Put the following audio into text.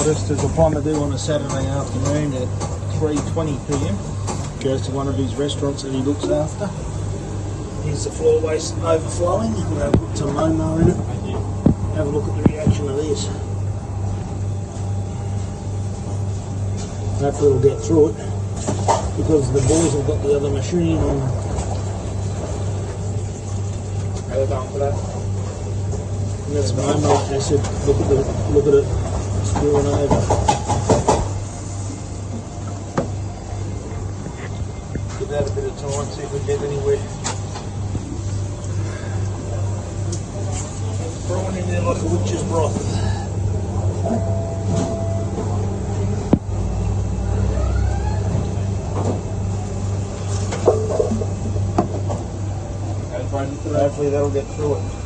modest. There's a plumber do on a Saturday afternoon at 3:20 p.m. Goes to one of his restaurants that he looks after. Here's the floor waste overflowing. We'll put some Momo in it. Have a look at the reaction of this. Hopefully we'll get through it because the boys have got the other machine on. How are they going for that? And that's Momo acid. Look at it spewing over. Give that a bit of time, see if we get anywhere. Thrown in there like a witch's broth. Hopefully that'll get through it.